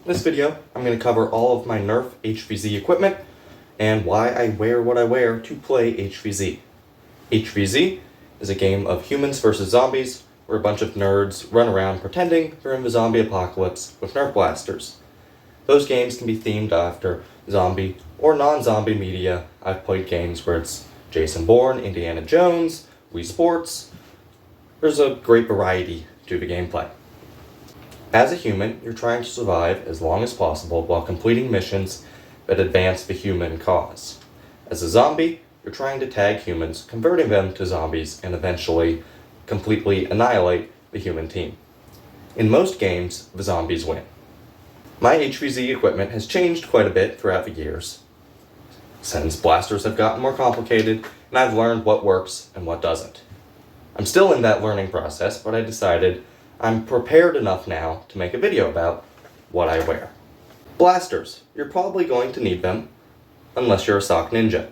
In this video, I'm going to cover all of my Nerf HvZ equipment and why I wear what I wear to play HvZ. HvZ is a game of humans versus zombies where a bunch of nerds run around pretending they're in the zombie apocalypse with Nerf blasters. Those games can be themed after zombie or non-zombie media. I've played games where it's Jason Bourne, Indiana Jones, Wii Sports. There's a great variety to the gameplay. As a human, you're trying to survive as long as possible while completing missions that advance the human cause. As a zombie, you're trying to tag humans, converting them to zombies, and eventually completely annihilate the human team. In most games, the zombies win. My HvZ equipment has changed quite a bit throughout the years, since blasters have gotten more complicated, and I've learned what works and what doesn't. I'm still in that learning process, but I decided I'm prepared enough now to make a video about what I wear. Blasters. You're probably going to need them, unless you're a sock ninja.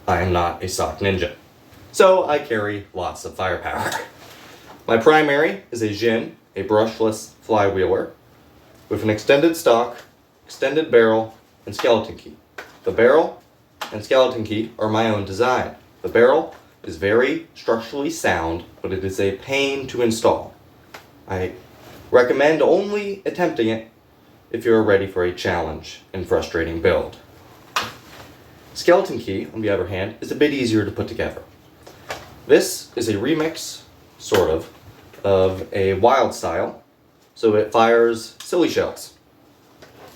I am not a sock ninja, so I carry lots of firepower. My primary is a Jin, a brushless flywheeler, with an extended stock, extended barrel, and skeleton key. The barrel and skeleton key are my own design. The barrel is very structurally sound, but it is a pain to install. I recommend only attempting it if you are ready for a challenge and frustrating build. Skeleton key, on the other hand, is a bit easier to put together. This is a remix, sort of a wild style, so it fires silly shells.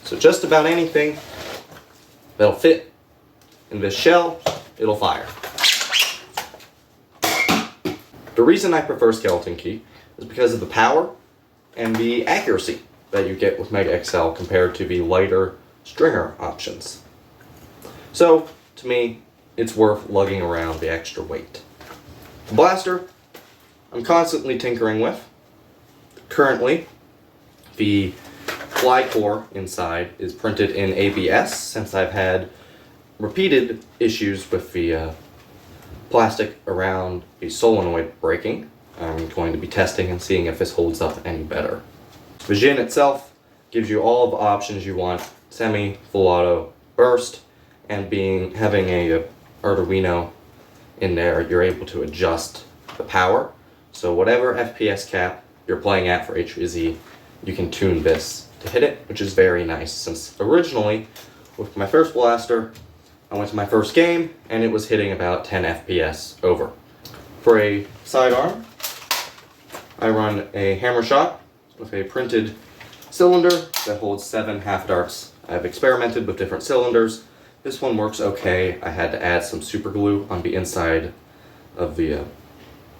So just about anything that'll fit in this shell, it'll fire. The reason I prefer skeleton key is because of the power and the accuracy that you get with Mega XL compared to the lighter stringer options. So, to me, it's worth lugging around the extra weight. The blaster, I'm constantly tinkering with. Currently, the fly core inside is printed in ABS since I've had repeated issues with the plastic around the solenoid breaking. I'm going to be testing and seeing if this holds up any better. The Jin itself gives you all of the options you want: semi, full auto, burst, and having a Arduino in there, you're able to adjust the power. So whatever FPS cap you're playing at for HvZ, you can tune this to hit it, which is very nice, since originally with my first blaster, I went to my first game and it was hitting about 10 FPS over. For a sidearm, I run a hammer shot with a printed cylinder that holds 7 half darts. I've experimented with different cylinders. This one works okay. I had to add some super glue on the inside of the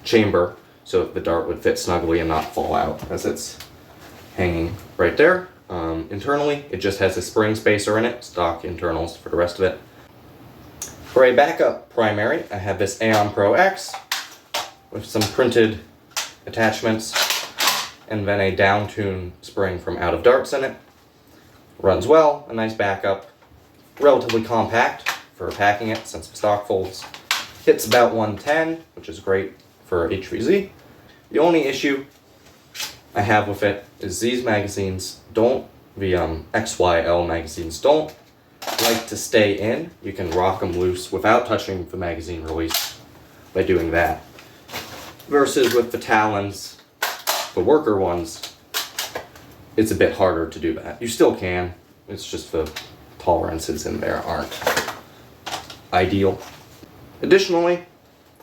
chamber so that the dart would fit snugly and not fall out as it's hanging right there. Internally, it just has a spring spacer in it, stock internals for the rest of it. For a backup primary, I have this Aeon Pro X with some printed attachments and then a down tune spring from Out of Darts in it. Runs well, a nice backup, relatively compact for packing it since the stock folds. Hits about 110, which is great for HvZ. The only issue I have with it is these magazines the XYL magazines don't like to stay in. You can rock them loose without touching the magazine release by doing that. Versus with the Talons, the worker ones, it's a bit harder to do that. You still can, it's just the tolerances in there aren't ideal. Additionally,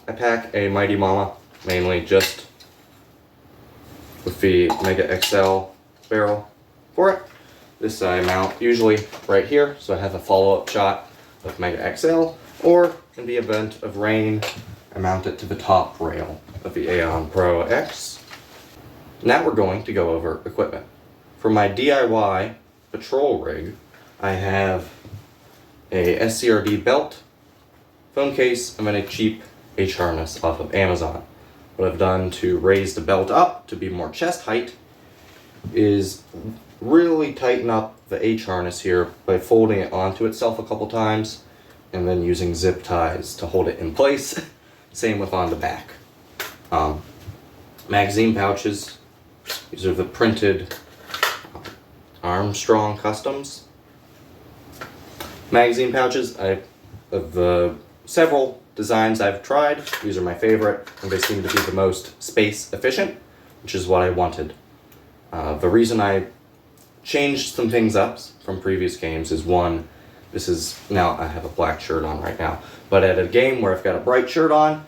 I pack a Mighty Mama, mainly just with the Mega XL barrel for it. This I mount usually right here, so I have a follow-up shot with Mega XL, or in the event of rain, I mount it to the top rail of the Aeon Pro X. Now we're going to go over equipment. For my DIY patrol rig, I have a SCRD belt, phone case, and then a cheap H-harness off of Amazon. What I've done to raise the belt up to be more chest height is really tighten up the H-harness here by folding it onto itself a couple times and then using zip ties to hold it in place. Same with on the back. Magazine pouches, these are the printed Armstrong Customs magazine pouches. Of several designs I've tried, these are my favorite, and they seem to be the most space efficient, which is what I wanted. The reason I changed some things up from previous games is one, this is, now I have a black shirt on right now, but at a game where I've got a bright shirt on,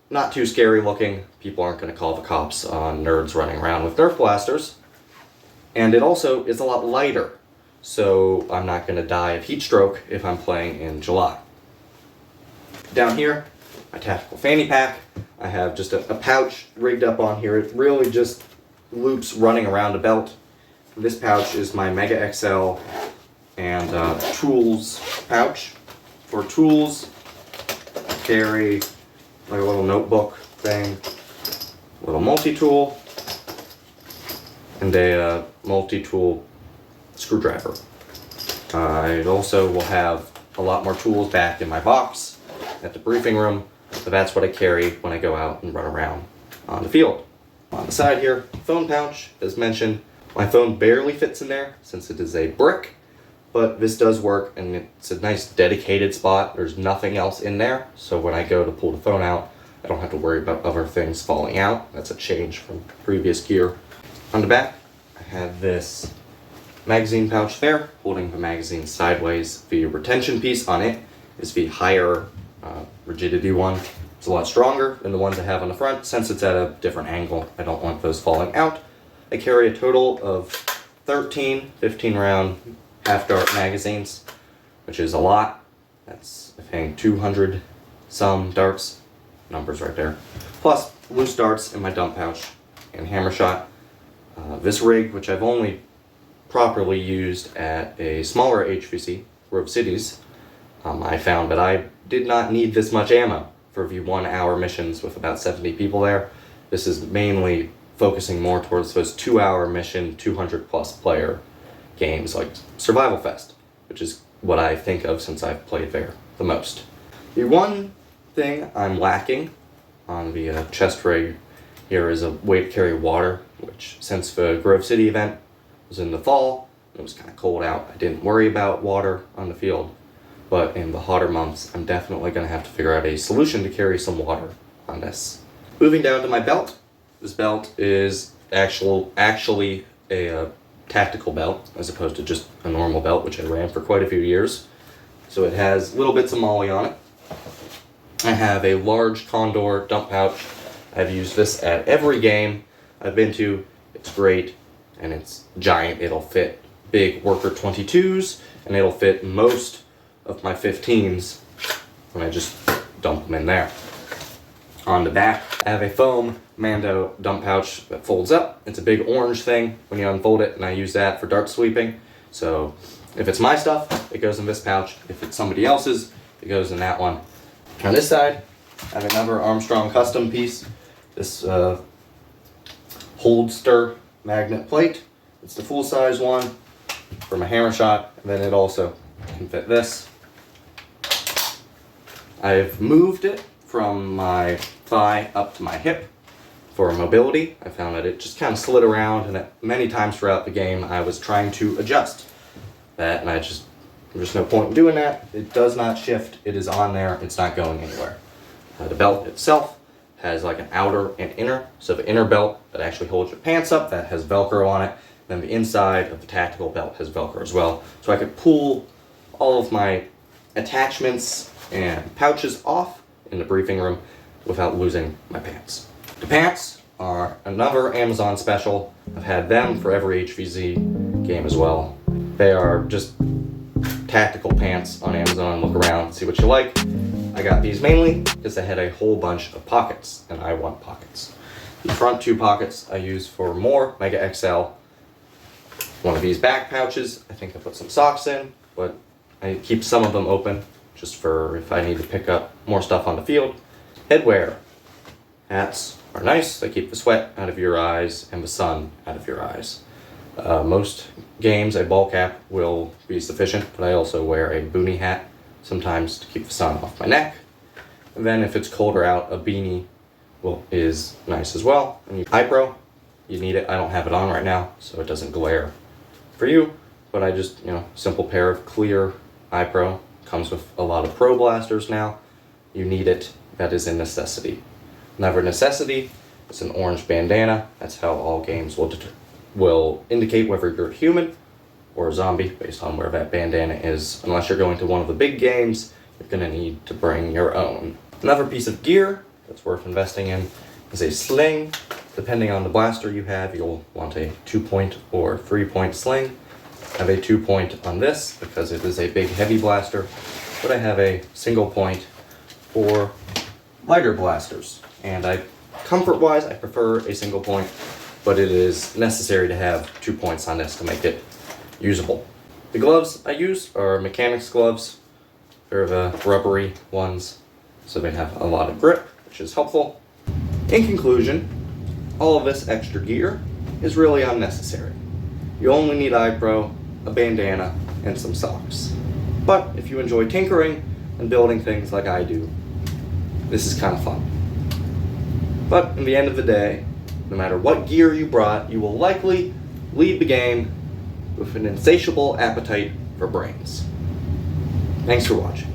not too scary looking, people aren't going to call the cops on nerds running around with Nerf blasters. And it also is a lot lighter, so I'm not going to die of heat stroke if I'm playing in July. Down here, my tactical fanny pack. I have just a pouch rigged up on here. It really just loops running around a belt. This pouch is my Mega XL and tools pouch. For tools, I carry like a little notebook thing, a little multi-tool, and a multi-tool screwdriver. I also will have a lot more tools back in my box at the briefing room, so that's what I carry when I go out and run around on the field. On the side here, phone pouch, as mentioned. My phone barely fits in there since it is a brick, but this does work and it's a nice dedicated spot. There's nothing else in there, so when I go to pull the phone out, I don't have to worry about other things falling out. That's a change from previous gear. On the back, I have this magazine pouch there, holding the magazine sideways. The retention piece on it is the higher rigidity one. It's a lot stronger than the ones I have on the front. Since it's at a different angle, I don't want those falling out. I carry a total of 13 15-round half-dart magazines, which is a lot. That's, I think, 200 some darts. Numbers right there. Plus, loose darts in my dump pouch and hammer shot. This rig, which I've only properly used at a smaller HvZ, Grove Cities, I found that I did not need this much ammo for the 1 hour missions with about 70 people there. This is mainly focusing more towards those 2 hour mission, 200 plus player games like Survival Fest, which is what I think of since I've played there the most. The one thing I'm lacking on the chest rig here is a way to carry water, which since the Grove City event was in the fall, it was kind of cold out, I didn't worry about water on the field. But in the hotter months, I'm definitely going to have to figure out a solution to carry some water on this. Moving down to my belt. This belt is actually a tactical belt, as opposed to just a normal belt, which I ran for quite a few years. So it has little bits of molly on it. I have a large Condor dump pouch. I've used this at every game I've been to. It's great, and it's giant. It'll fit big worker 22s, and it'll fit most of my 15s when I just dump them in there. On the back, I have a foam Mando dump pouch that folds up. It's a big orange thing when you unfold it, and I use that for dart sweeping. So if it's my stuff, it goes in this pouch. If it's somebody else's, it goes in that one. On this side, I have another Armstrong custom piece. This holster magnet plate. It's the full-size one for my hammer shot, and then it also can fit this. I've moved it from my thigh up to my hip for mobility. I found that it just kind of slid around, and that many times throughout the game I was trying to adjust that, and there's no point in doing that. It does not shift. It is on there. It's not going anywhere. The belt itself has like an outer and inner. So the inner belt that actually holds your pants up, that has Velcro on it. Then the inside of the tactical belt has Velcro as well. So I could pull all of my attachments and pouches off in the briefing room without losing my pants. The pants are another Amazon special. I've had them for every HvZ game as well. They are just tactical pants on Amazon. Look around, see what you like. I got these mainly because they had a whole bunch of pockets, and I want pockets. The front two pockets I use for more Mega XL. One of these back pouches, I think I put some socks in, but I keep some of them open just for if I need to pick up more stuff on the field. Headwear. Hats are nice. They keep the sweat out of your eyes and the sun out of your eyes. Most games, a ball cap will be sufficient, but I also wear a boonie hat sometimes to keep the sun off my neck. And then if it's colder out, a beanie is nice as well. And eye pro, you need it. I don't have it on right now, so it doesn't glare for you, but I just, simple pair of clear eye pro. Comes with a lot of pro blasters now. You need it. That is a necessity. Another necessity is an orange bandana. That's how all games will indicate whether you're a human or a zombie based on where that bandana is. Unless you're going to one of the big games, you're going to need to bring your own. Another piece of gear that's worth investing in is a sling. Depending on the blaster you have, you'll want a 2-point or 3-point sling. I have a 2-point on this because it is a big heavy blaster, but I have a single point for lighter blasters. And comfort-wise, I prefer a single point, but it is necessary to have 2 points on this to make it usable. The gloves I use are mechanics gloves. They're the rubbery ones, so they have a lot of grip, which is helpful. In conclusion, all of this extra gear is really unnecessary. You only need eye pro, a bandana, and some socks. But if you enjoy tinkering and building things like I do, this is kind of fun. But in the end of the day, no matter what gear you brought, you will likely leave the game with an insatiable appetite for brains. Thanks for watching.